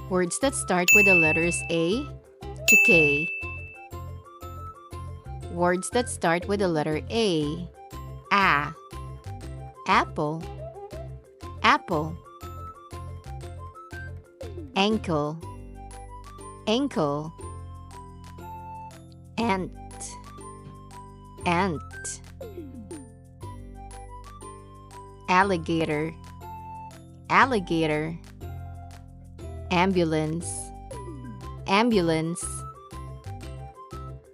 Words that start with the letters A to K. Words that start with the letter A. Apple, apple. Ankle, ankle. Ant, ant. Alligator, alligator. Ambulance, ambulance.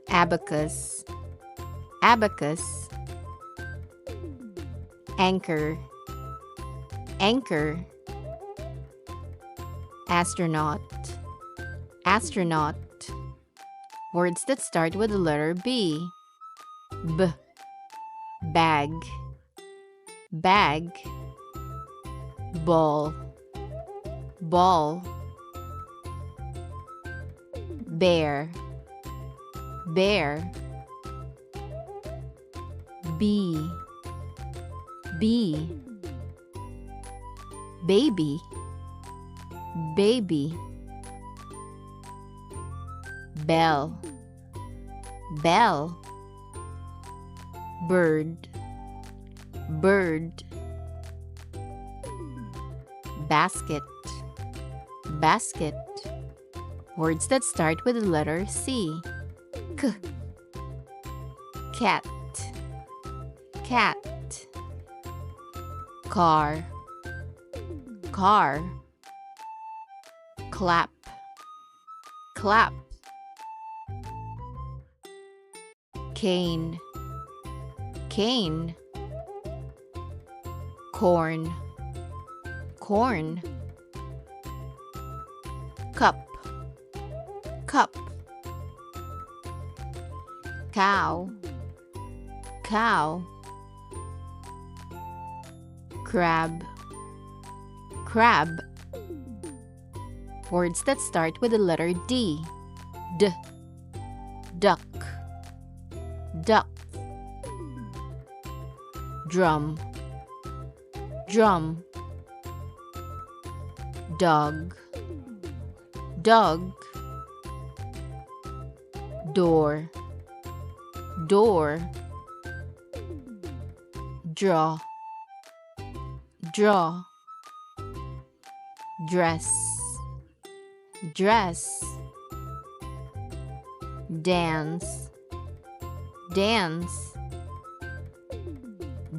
Abacus, abacus. Anchor, anchor. Astronaut, astronaut. Words that start with the letter B. Bag, bag. Ball, ball. Bear, bear. Bee, bee. Baby, baby. Bell, bell. Bird, bird. Basket, basket. Words that start with the letter C. Cat, cat. Car, car. Clap, clap. Cane, cane. Corn, corn. Cup, cup. Cow, cow. Crab, crab. Words that start with the letter D. Duck, duck. Drum, drum. Dog, dog. Door, door. Draw, draw. Dress, dress. Dance, dance.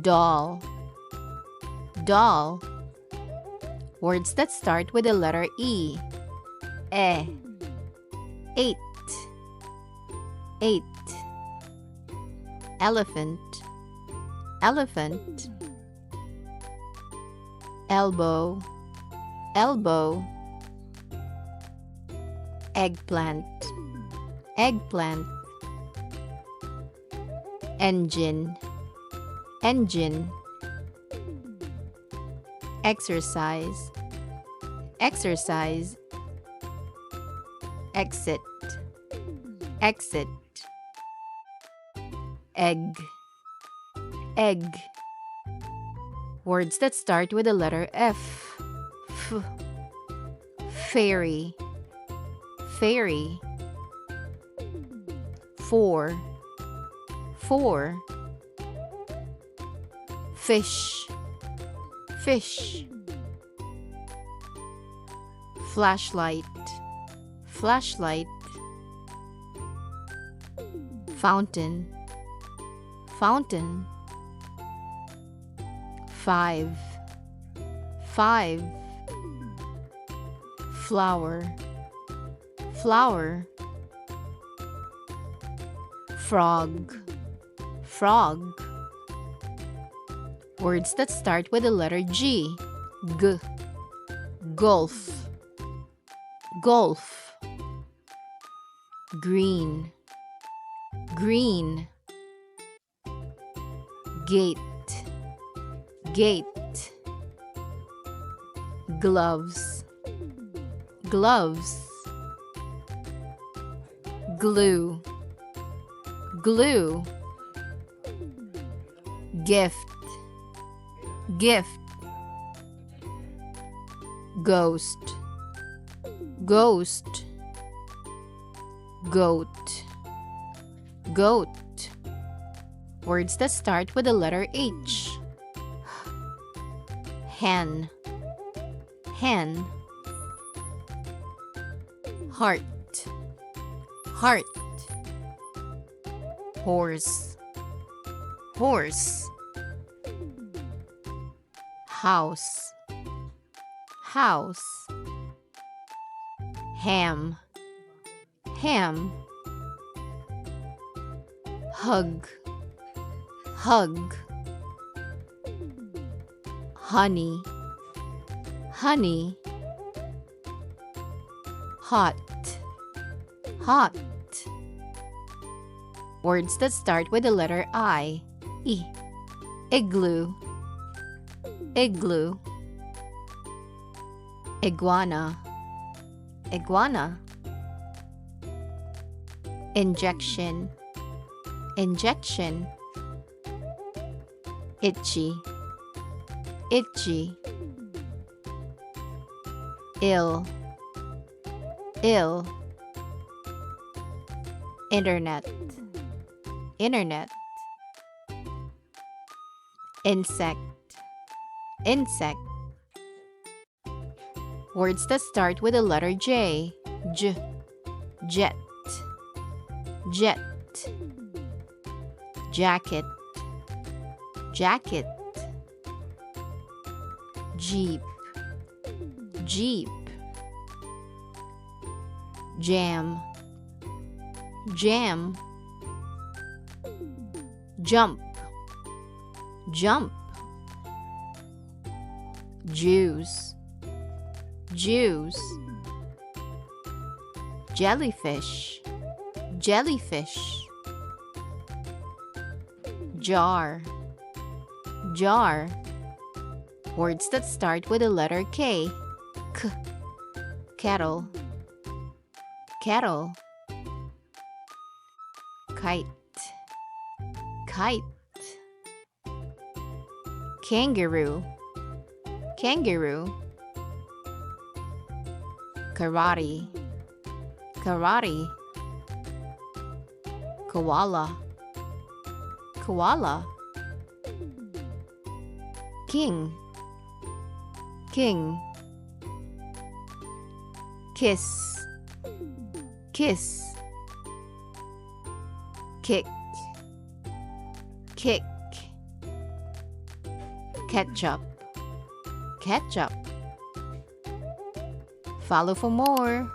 Doll, doll. Words that start with the letter E. Eight, eight. Elephant, elephant. Elbow, elbow. Eggplant, eggplant. Engine, engine. Exercise, exercise. Exit, exit. Egg, egg. Words that start with the letter F. Fairy, fairy. Four, four. Fish, fish. Flashlight, flashlight. Fountain, fountain. Five, five. Flower, flower. Frog, frog. Words that start with the letter G. Golf, golf. Green, green. Gate, gate. Gloves, gloves. Glue, glue. Gift, gift. Ghost, Ghost. Goat. Goat. Words that start with the letter H. Hen. Hen. Heart. Heart. Horse. Horse. House. House. Ham. Ham. Hug. Hug. Honey. Honey. Hot. Hot. Words that start with the letter I. Igloo. Igloo. Iguana. Iguana. Injection. Injection. Itchy. Itchy. Ill. Ill. Internet. Internet. Insect. Insect. Words that start with the letter J. Jet. Jet. Jacket. Jacket. Jeep. Jeep. Jam. Jam. Jump. Jump. Juice. Juice. Jellyfish. Jellyfish. Jar. Jar. Words that start with the letter K. Kettle. Kettle. Kite. Kite. Kangaroo. Kangaroo. Karate. Karate. Koala. Koala. King. King. Kiss. Kiss. Kick. Kick. Ketchup. Ketchup. Follow for more.